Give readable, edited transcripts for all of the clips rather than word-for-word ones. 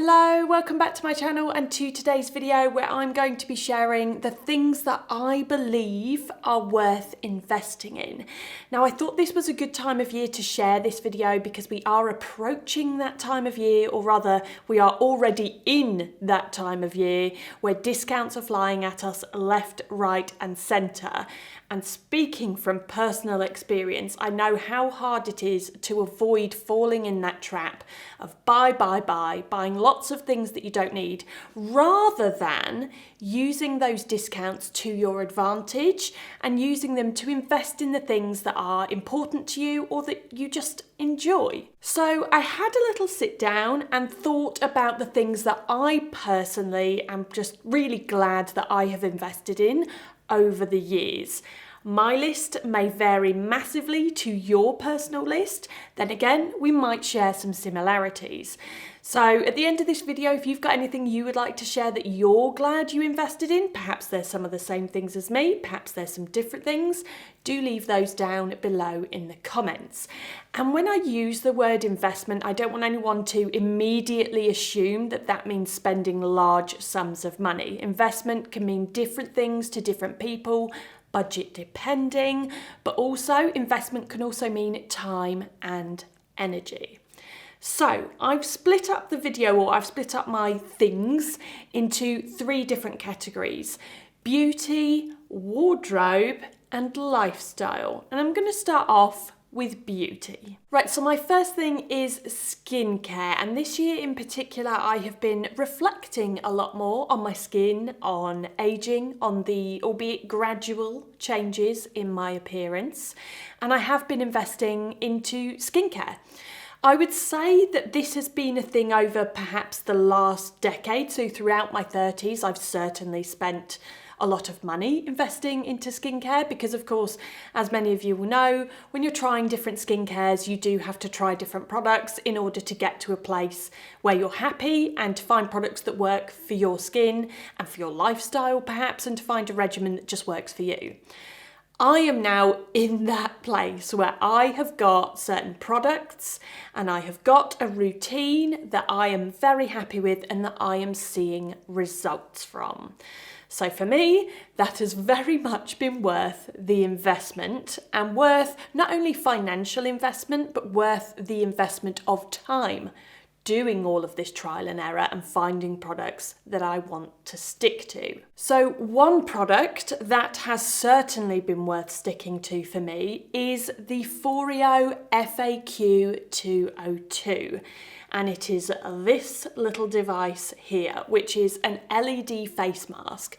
Hello, welcome back to my channel and to today's video where I'm going to be sharing the things that I believe are worth investing in. Now I thought this was a good time of year to share this video because we are approaching that time of year, or rather we are already in that time of year where discounts are flying at us left, right and centre. And speaking from personal experience, I know how hard it is to avoid falling in that trap of buying lots of things that you don't need, rather than using those discounts to your advantage and using them to invest in the things that are important to you or that you just enjoy. So I had a little sit down and thought about the things that I personally am just really glad that I have invested in over the years. My list may vary massively to your personal list. Then again, we might share some similarities. So at the end of this video, if you've got anything you would like to share that you're glad you invested in, perhaps there's some of the same things as me, perhaps there's some different things, do leave those down below in the comments. And when I use the word investment, I don't want anyone to immediately assume that that means spending large sums of money. Investment can mean different things to different people, budget depending, but also investment can also mean time and energy. So I've split up the video, or I've split up my things into three different categories: beauty, wardrobe and lifestyle. And I'm going to start off with beauty. Right, so my first thing is skincare, and this year in particular I have been reflecting a lot more on my skin, on aging, on the albeit gradual changes in my appearance, and I have been investing into skincare. I would say that this has been a thing over perhaps the last decade, so throughout my 30s I've certainly spent a lot of money investing into skincare because, of course, as many of you will know, when you're trying different skincares, you do have to try different products in order to get to a place where you're happy and to find products that work for your skin and for your lifestyle perhaps, and to find a regimen that just works for you. I am now in that place where I have got certain products and I have got a routine that I am very happy with and that I am seeing results from. So for me, that has very much been worth the investment, and worth not only financial investment, but worth the investment of time doing all of this trial and error and finding products that I want to stick to. So one product that has certainly been worth sticking to for me is the FOREO FAQ 202. And it is this little device here, which is an LED face mask.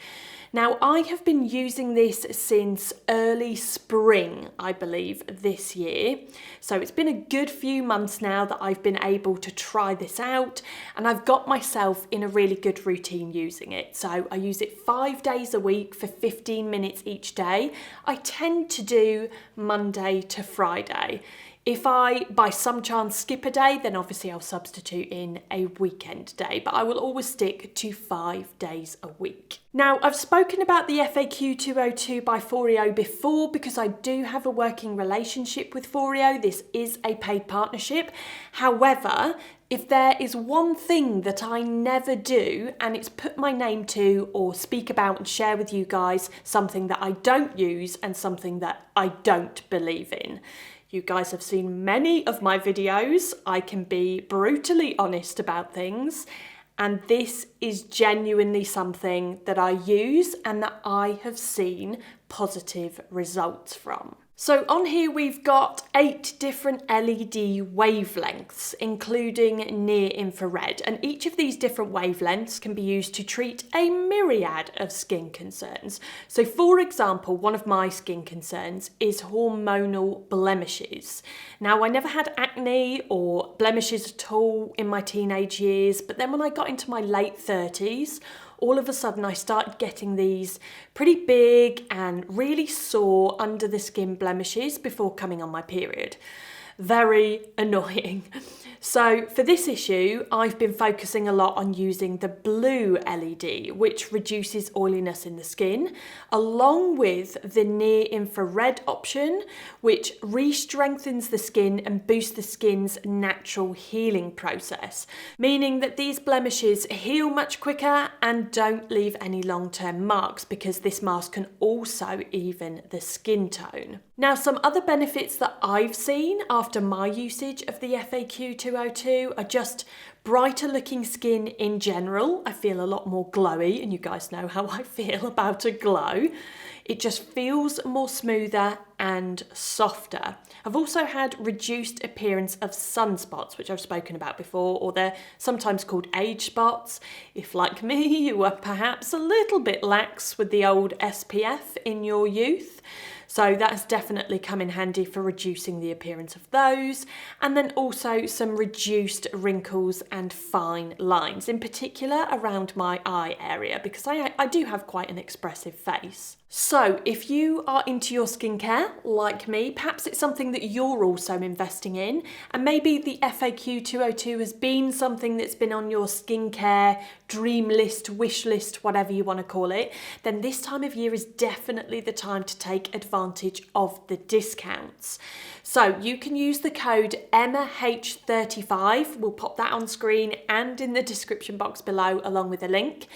Now, I have been using this since early spring, I believe, this year. So it's been a good few months now that I've been able to try this out, and I've got myself in a really good routine using it. So I use it 5 days a week for 15 minutes each day. I tend to do Monday to Friday. If I, by some chance, skip a day, then obviously I'll substitute in a weekend day, but I will always stick to 5 days a week. Now, I've spoken about the FAQ 202 by FOREO before because I do have a working relationship with FOREO. This is a paid partnership. However, if there is one thing that I never do, and it's put my name to or speak about and share with you guys something that I don't use and something that I don't believe in. You guys have seen many of my videos. I can be brutally honest about things, and this is genuinely something that I use and that I have seen positive results from. So on here we've got 8 different LED wavelengths, including near infrared, and each of these different wavelengths can be used to treat a myriad of skin concerns. So for example, one of my skin concerns is hormonal blemishes. Now, I never had acne or blemishes at all in my teenage years, but then when I got into my late 30s, all of a sudden I started getting these pretty big and really sore under the skin blemishes before coming on my period. very annoying. So for this issue, I've been focusing a lot on using the blue LED, which reduces oiliness in the skin, along with the near infrared option, which re-strengthens the skin and boosts the skin's natural healing process, meaning that these blemishes heal much quicker and don't leave any long-term marks, because this mask can also even the skin tone. Now, some other benefits that I've seen after my usage of the FAQ 202 are just brighter looking skin in general. I feel a lot more glowy, and you guys know how I feel about a glow. It just feels more smoother and softer. I've also had reduced appearance of sunspots, which I've spoken about before, or they're sometimes called age spots. If, like me, you were perhaps a little bit lax with the old SPF in your youth. So that's definitely come in handy for reducing the appearance of those. And then also some reduced wrinkles and fine lines, in particular around my eye area, because I do have quite an expressive face. So if you are into your skincare, like me, perhaps it's something that you're also investing in, and maybe the FAQ 202 has been something that's been on your skincare dream list, wish list, whatever you want to call it, then this time of year is definitely the time to take advantage of the discounts. So you can use the code EMMAH35, we'll pop that on screen and in the description box below along with a link.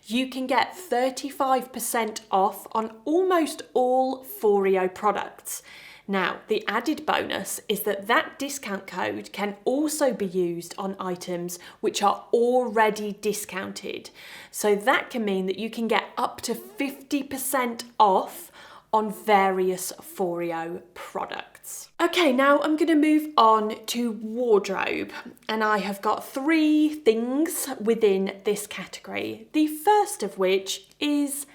You can get 35% off on almost all FOREO products. Now, the added bonus is that that discount code can also be used on items which are already discounted. So that can mean that you can get up to 50% off on various FOREO products. Okay, now I'm going to move on to wardrobe, and I have got 3 things within this category. The first of which is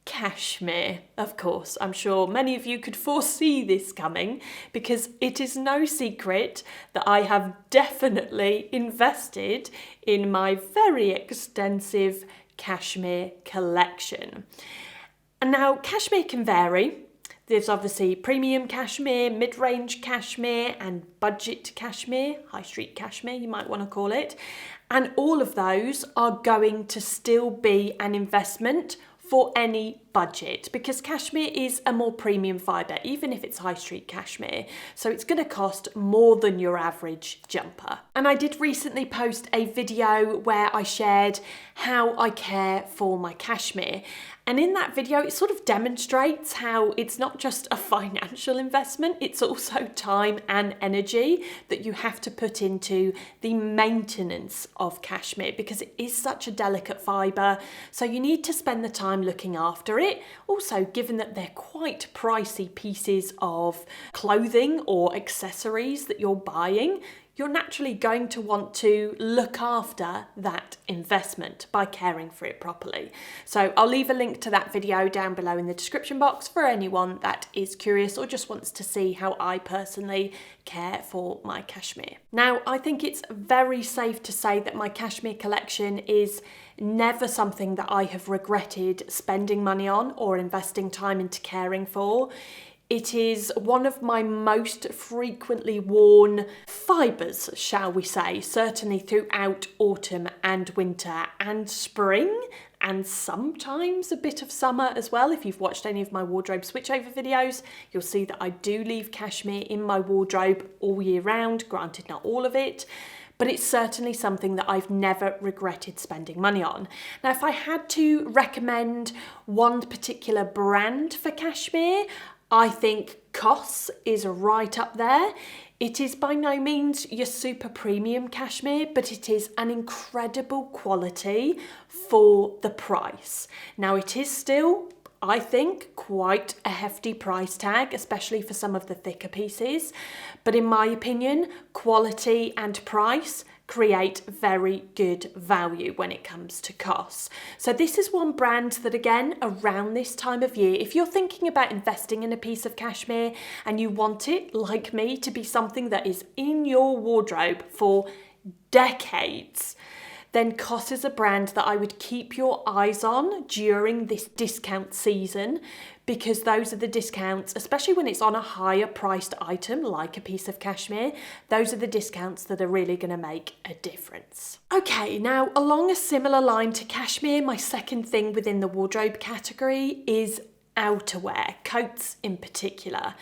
cashmere. Of course, I'm sure many of you could foresee this coming, because it is no secret that I have definitely invested in my very extensive cashmere collection. And now cashmere can vary. There's obviously premium cashmere, mid-range cashmere, and budget cashmere, high street cashmere you might want to call it. And all of those are going to still be an investment for any budget, because cashmere is a more premium fibre, even if it's high street cashmere. So it's going to cost more than your average jumper. And I did recently post a video where I shared how I care for my cashmere. And in that video, it sort of demonstrates how it's not just a financial investment, it's also time and energy that you have to put into the maintenance of cashmere, because it is such a delicate fibre. So you need to spend the time looking after it. Also, given that they're quite pricey pieces of clothing or accessories that you're buying, you're naturally going to want to look after that investment by caring for it properly. So I'll leave a link to that video down below in the description box for anyone that is curious or just wants to see how I personally care for my cashmere. Now, I think it's very safe to say that my cashmere collection is never something that I have regretted spending money on or investing time into caring for. It is one of my most frequently worn fibres, shall we say, certainly throughout autumn and winter and spring, and sometimes a bit of summer as well. If you've watched any of my wardrobe switchover videos, you'll see that I do leave cashmere in my wardrobe all year round, granted not all of it, but it's certainly something that I've never regretted spending money on. Now, if I had to recommend one particular brand for cashmere, I think COS is right up there. It is by no means your super premium cashmere, but it is an incredible quality for the price. Now, it is still, I think, quite a hefty price tag, especially for some of the thicker pieces. But in my opinion, quality and price create very good value when it comes to costs. So this is one brand that, again, around this time of year, if you're thinking about investing in a piece of cashmere and you want it, like me, to be something that is in your wardrobe for decades, then COS is a brand that I would keep your eyes on during this discount season, because those are the discounts, especially when it's on a higher priced item like a piece of cashmere, those are the discounts that are really going to make a difference. Okay, now along a similar line to cashmere, my second thing within the wardrobe category is outerwear, coats in particular.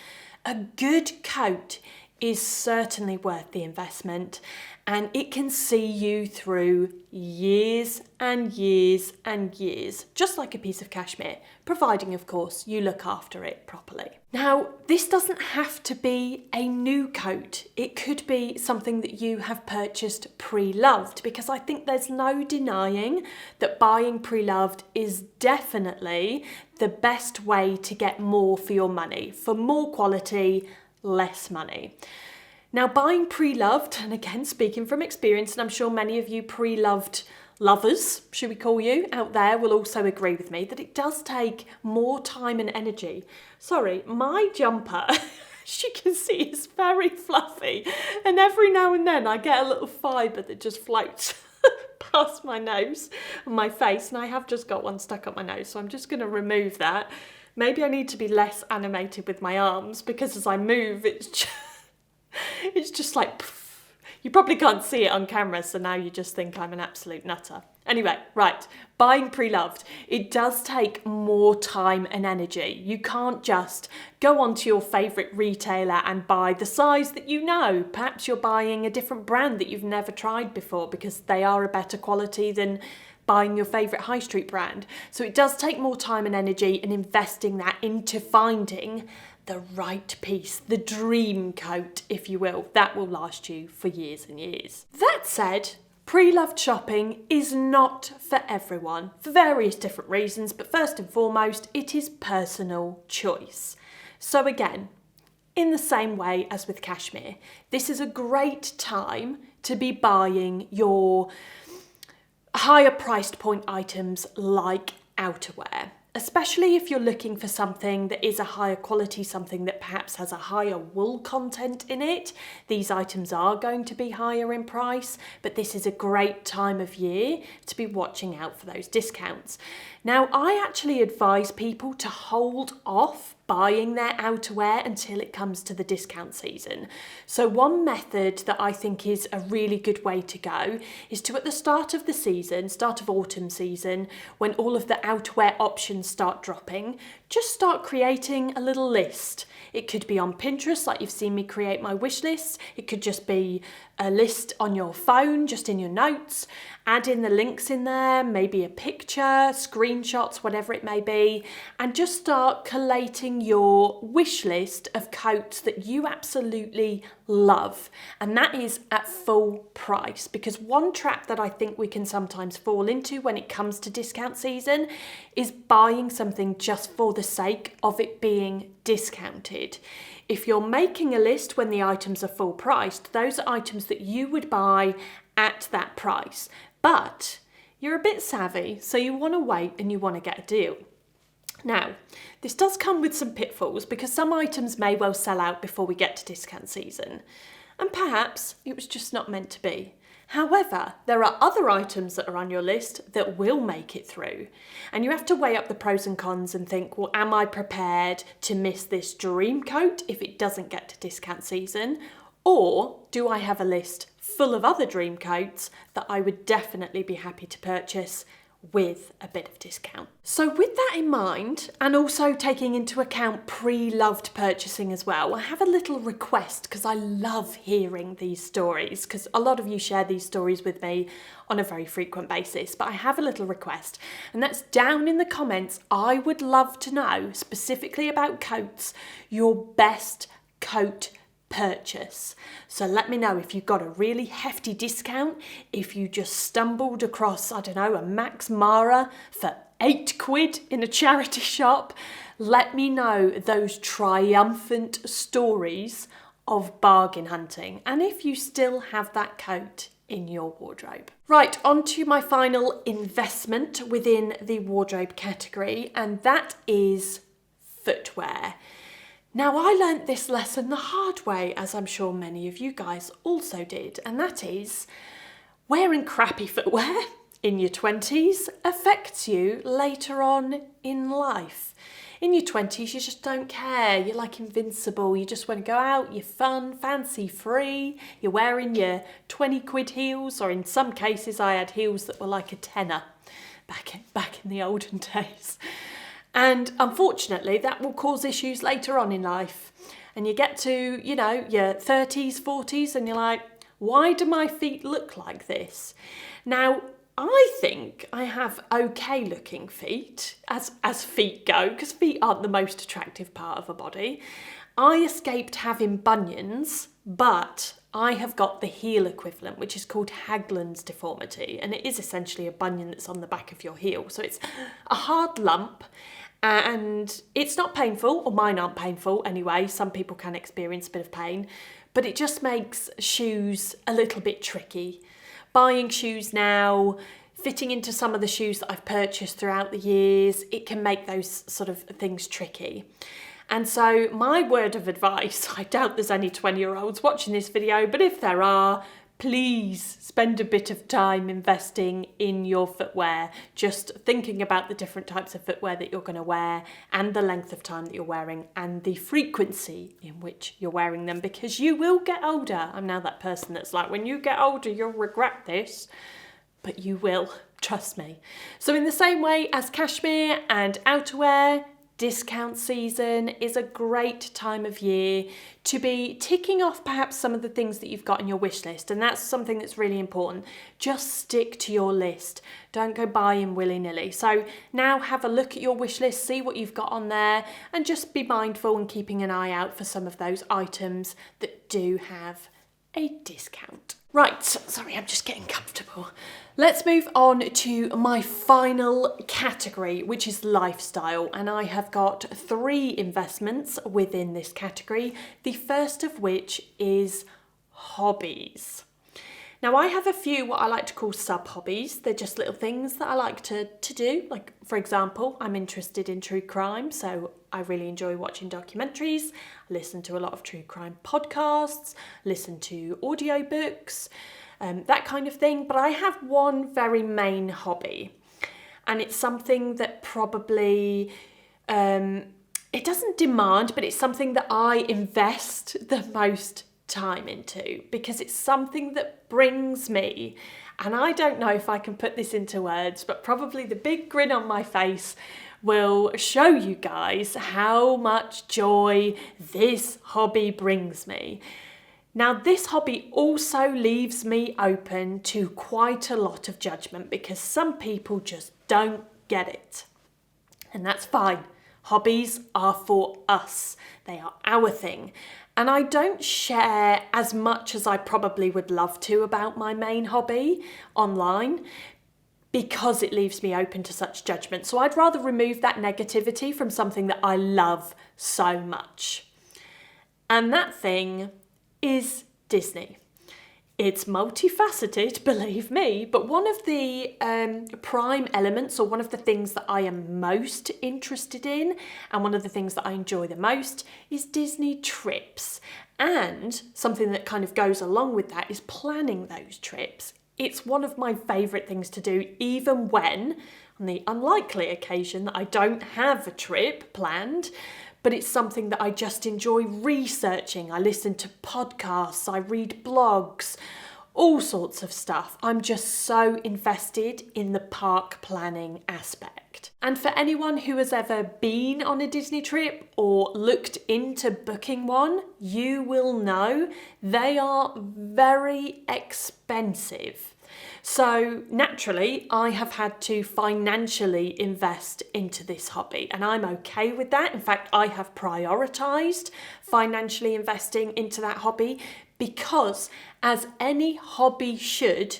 A good coat is certainly worth the investment, and it can see you through years and years and years, just like a piece of cashmere, providing of course you look after it properly. Now, this doesn't have to be a new coat. It could be something that you have purchased pre-loved, because I think there's no denying that buying pre-loved is definitely the best way to get more for your money, for more quality, less money. Now, buying pre-loved, and again speaking from experience, and I'm sure many of you pre-loved lovers, should we call you, out there will also agree with me that it does take more time and energy. Sorry, my jumper, as you can see, is very fluffy, and every now and then I get a little fibre that just floats past my nose and my face, and I have just got one stuck up my nose, so I'm just going to remove that. Maybe I need to be less animated with my arms, because as I move, it's just like, pff. You probably can't see it on camera, so now you just think I'm an absolute nutter. Anyway, right, buying pre-loved, it does take more time and energy. You can't just go onto your favourite retailer and buy the size that you know. Perhaps you're buying a different brand that you've never tried before because they are a better quality than buying your favourite high street brand. So it does take more time and energy, and investing that into finding the right piece, the dream coat, if you will, that will last you for years and years. That said, pre-loved shopping is not for everyone, for various different reasons, but first and foremost, it is personal choice. So again, in the same way as with cashmere, this is a great time to be buying your higher priced point items like outerwear, especially if you're looking for something that is a higher quality, something that perhaps has a higher wool content in it. These items are going to be higher in price, but this is a great time of year to be watching out for those discounts. Now, I actually advise people to hold off buying their outerwear until it comes to the discount season. So one method that I think is a really good way to go is to, at the start of the season, start of autumn season, when all of the outerwear options start dropping, just start creating a little list. It could be on Pinterest, like you've seen me create my wish list. It could just be a list on your phone, just in your notes. Add in the links in there, maybe a picture, screenshots, whatever it may be, and just start collating your wish list of coats that you absolutely love. And that is at full price, because one trap that I think we can sometimes fall into when it comes to discount season is buying something just for the sake of it being discounted. If you're making a list when the items are full priced, those are items that you would buy at that price. But you're a bit savvy, so you want to wait and you want to get a deal. Now, this does come with some pitfalls, because some items may well sell out before we get to discount season, and perhaps it was just not meant to be. However, there are other items that are on your list that will make it through, and you have to weigh up the pros and cons and think, well, am I prepared to miss this dream coat if it doesn't get to discount season? Or do I have a list full of other dream coats that I would definitely be happy to purchase with a bit of discount? So with that in mind, and also taking into account pre-loved purchasing as well, I have a little request, because I love hearing these stories, because a lot of you share these stories with me on a very frequent basis, but I have a little request, and that's down in the comments. I would love to know, specifically about coats, your best coat purchase. So let me know if you got a really hefty discount, if you just stumbled across, I don't know, a Max Mara for £8 in a charity shop. Let me know those triumphant stories of bargain hunting, and if you still have that coat in your wardrobe. Right, on to my final investment within the wardrobe category, and that is footwear. Now, I learnt this lesson the hard way, as I'm sure many of you guys also did, and that is, Wearing crappy footwear in your 20s affects you later on in life. In your 20s, you just don't care. You're like invincible. You just want to go out, you're fun, fancy free. You're wearing your 20 quid heels, or in some cases, I had heels that were like a tenner back in the olden days. And unfortunately, that will cause issues later on in life. And you get to, your 30s, 40s, and you're like, why do my feet look like this? Now, I think I have okay looking feet, as feet go, because feet aren't the most attractive part of a body. I escaped having bunions, but I have got the heel equivalent, which is called Haglund's deformity, and it is essentially a bunion that's on the back of your heel. So it's a hard lump, and it's not painful, or mine aren't painful anyway. Some people can experience a bit of pain, but it just makes shoes a little bit tricky. Buying shoes now, fitting into some of the shoes that I've purchased throughout the years, it can make those sort of things tricky. And so my word of advice, I doubt there's any 20-year-olds watching this video, but if there are, please spend a bit of time investing in your footwear, just thinking about the different types of footwear that you're going to wear and the length of time that you're wearing and the frequency in which you're wearing them, because you will get older. I'm now that person that's like, when you get older, you'll regret this, but you will, trust me. So in the same way as cashmere and outerwear, discount season is a great time of year to be ticking off perhaps some of the things that you've got in your wish list, and that's something that's really important. Just stick to your list. Don't go buying willy-nilly. So now have a look at your wish list, see what you've got on there, and just be mindful and keeping an eye out for some of those items that do have a discount. Right, sorry, I'm just getting comfortable. Let's move on to my final category, which is lifestyle. And I have got 3 investments within this category. The first of which is hobbies. Now, I have a few what I like to call sub-hobbies. They're just little things that I like to do. Like, for example, I'm interested in true crime, so I really enjoy watching documentaries. I listen to a lot of true crime podcasts, listen to audiobooks, that kind of thing. But I have one very main hobby, and it's something that probably, it doesn't demand, but it's something that I invest the most time into, because it's something that brings me, and I don't know if I can put this into words, but probably the big grin on my face will show you guys how much joy this hobby brings me. Now, this hobby also leaves me open to quite a lot of judgment, because some people just don't get it, and that's fine. Hobbies are for us. They are our thing. And I don't share as much as I probably would love to about my main hobby online, because it leaves me open to such judgment. So I'd rather remove that negativity from something that I love so much. And that thing is Disney. It's multifaceted, believe me, but one of the prime elements, or one of the things that I am most interested in, and one of the things that I enjoy the most, is Disney trips. And something that kind of goes along with that is planning those trips. It's one of my favourite things to do, even when, on the unlikely occasion that I don't have a trip planned, but it's something that I just enjoy researching. I listen to podcasts, I read blogs, all sorts of stuff. I'm just so invested in the park planning aspect. And for anyone who has ever been on a Disney trip or looked into booking one, you will know they are very expensive. So naturally, I have had to financially invest into this hobby, and I'm okay with that. In fact, I have prioritised financially investing into that hobby, because as any hobby should,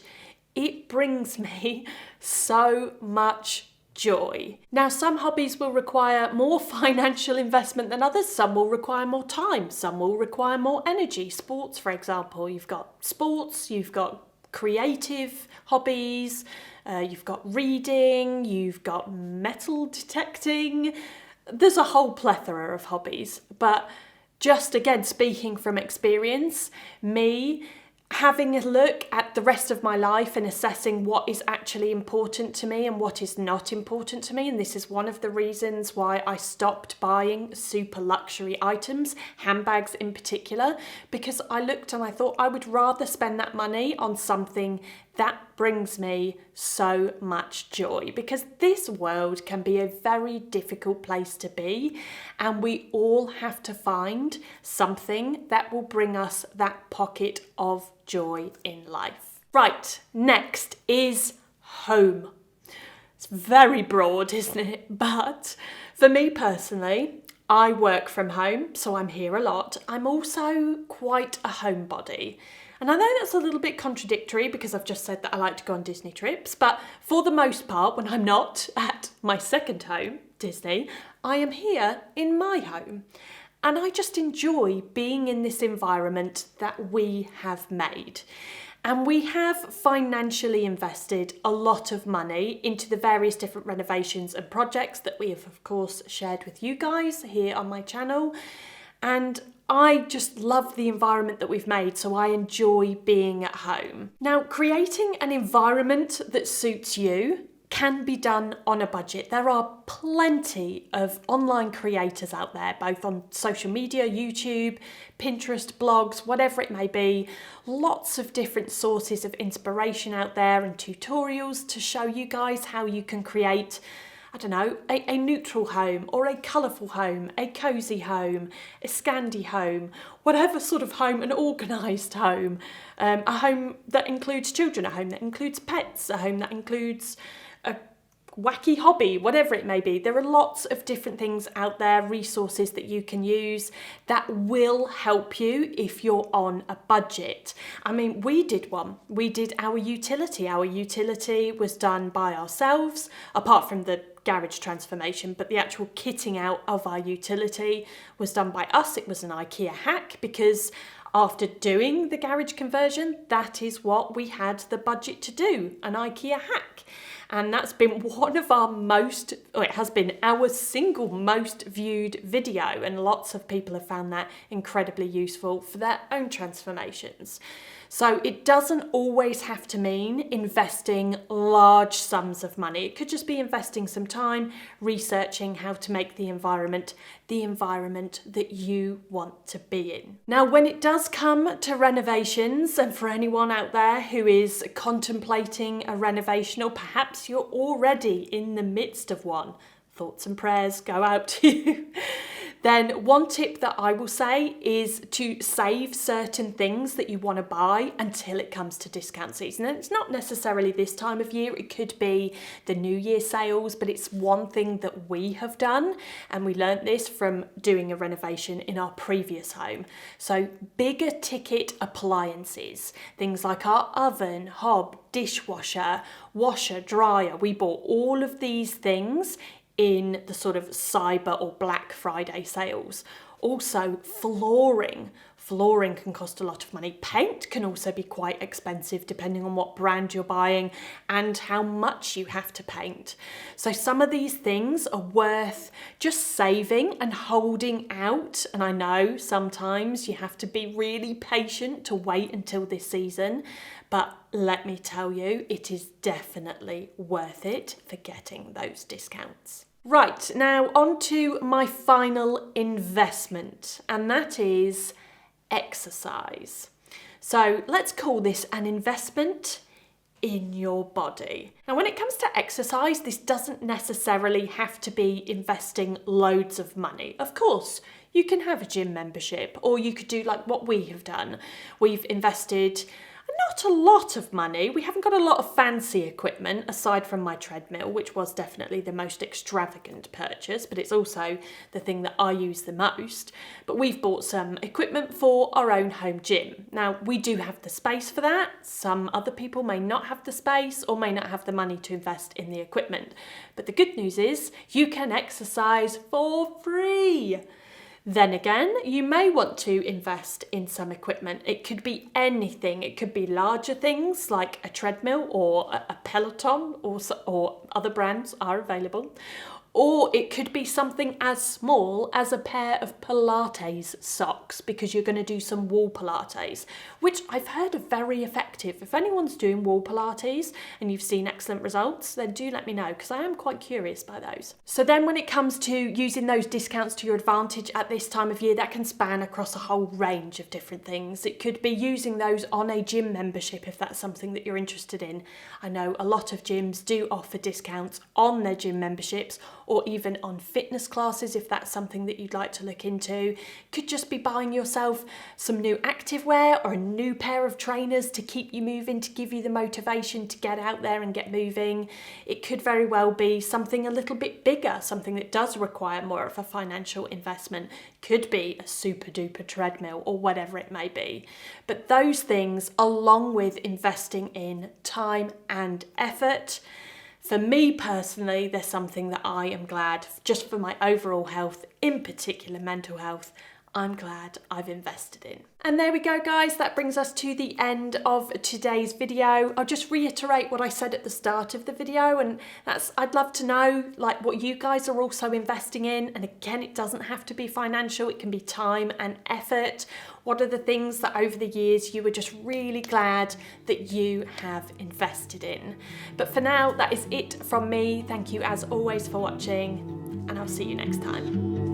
it brings me so much joy. Now, some hobbies will require more financial investment than others. Some will require more time. Some will require more energy. Sports, for example, you've got sports, you've got creative hobbies, you've got reading, you've got metal detecting. There's a whole plethora of hobbies, but just again, speaking from experience, me, having a look at the rest of my life and assessing what is actually important to me and what is not important to me. And this is one of the reasons why I stopped buying super luxury items, handbags in particular, because I looked and I thought I would rather spend that money on something that brings me so much joy, because this world can be a very difficult place to be, and we all have to find something that will bring us that pocket of joy in life. Right, next is home. It's very broad, isn't it? But for me personally, I work from home, so I'm here a lot. I'm also quite a homebody. And I know that's a little bit contradictory because I've just said that I like to go on Disney trips, but for the most part, when I'm not at my second home, Disney, I am here in my home. And I just enjoy being in this environment that we have made. And we have financially invested a lot of money into the various different renovations and projects that we have, of course, shared with you guys here on my channel. And I just love the environment that we've made, so I enjoy being at home. Now, creating an environment that suits you can be done on a budget. There are plenty of online creators out there, both on social media, YouTube, Pinterest, blogs, whatever it may be. Lots of different sources of inspiration out there and tutorials to show you guys how you can create, I don't know, a neutral home or a colourful home, a cosy home, a Scandi home, whatever sort of home, an organised home, a home that includes children, a home that includes pets, a home that includes a wacky hobby, whatever it may be. There are lots of different things out there, resources that you can use that will help you if you're on a budget. I mean, we did one. We did our utility. Our utility was done by ourselves, apart from the garage transformation, but the actual kitting out of our utility was done by us. It was an IKEA hack because after doing the garage conversion, that is what we had the budget to do, an IKEA hack. And that's been one of our it has been our single most viewed video, and lots of people have found that incredibly useful for their own transformations. So it doesn't always have to mean investing large sums of money. It could just be investing some time researching how to make the environment that you want to be in. Now, when it does come to renovations, and for anyone out there who is contemplating a renovation, or perhaps you're already in the midst of one, thoughts and prayers go out to you. Then one tip that I will say is to save certain things that you want to buy until it comes to discount season. And it's not necessarily this time of year, it could be the New Year sales, but it's one thing that we have done, and we learnt this from doing a renovation in our previous home. So bigger ticket appliances, things like our oven, hob, dishwasher, washer, dryer. We bought all of these things in the sort of Cyber or Black Friday sales. Also, flooring. Flooring can cost a lot of money. Paint can also be quite expensive depending on what brand you're buying and how much you have to paint. So some of these things are worth just saving and holding out. And I know sometimes you have to be really patient to wait until this season, but let me tell you, it is definitely worth it for getting those discounts. Right, now on to my final investment, and that is exercise. So let's call this an investment in your body. Now, when it comes to exercise, this doesn't necessarily have to be investing loads of money. Of course, you can have a gym membership, or you could do like what we have done. We've invested not a lot of money. We haven't got a lot of fancy equipment aside from my treadmill, which was definitely the most extravagant purchase, but it's also the thing that I use the most. But we've bought some equipment for our own home gym. Now, we do have the space for that. Some other people may not have the space or may not have the money to invest in the equipment. But the good news is you can exercise for free. Then again, you may want to invest in some equipment. It could be anything. It could be larger things like a treadmill or a Peloton, or other brands are available. Or it could be something as small as a pair of Pilates socks because you're going to do some wall Pilates, which I've heard are very effective. If anyone's doing wall Pilates and you've seen excellent results, then do let me know because I am quite curious by those. So then when it comes to using those discounts to your advantage at this time of year, that can span across a whole range of different things. It could be using those on a gym membership if that's something that you're interested in. I know a lot of gyms do offer discounts on their gym memberships, or even on fitness classes if that's something that you'd like to look into. Could just be buying yourself some new activewear or a new pair of trainers to keep you moving, to give you the motivation to get out there and get moving. It could very well be something a little bit bigger, something that does require more of a financial investment. Could be a super duper treadmill or whatever it may be. But those things, along with investing in time and effort, for me personally, there's something that I am glad, just for my overall health, in particular mental health, I'm glad I've invested in. And there we go, guys. That brings us to the end of today's video. I'll just reiterate what I said at the start of the video, and that's, I'd love to know like what you guys are also investing in. And again, it doesn't have to be financial, it can be time and effort. What are the things that over the years you were just really glad that you have invested in? But for now, that is it from me. Thank you as always for watching, and I'll see you next time.